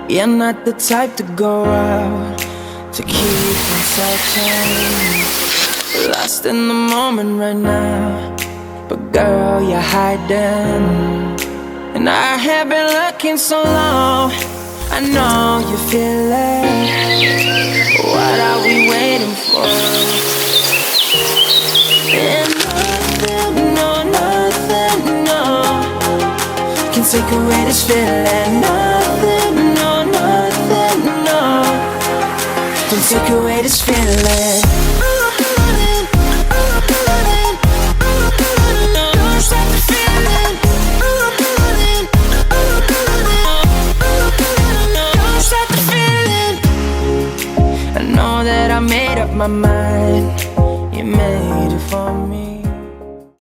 You're not the type to go out to keep in touch. Lost in the moment right now, but girl, you're hiding. And I have been looking so long, I know you feel it. What are we waiting for? And nothing, no, nothing, no, can take away this feeling. Nothing, no, nothing, no, can take away this feeling.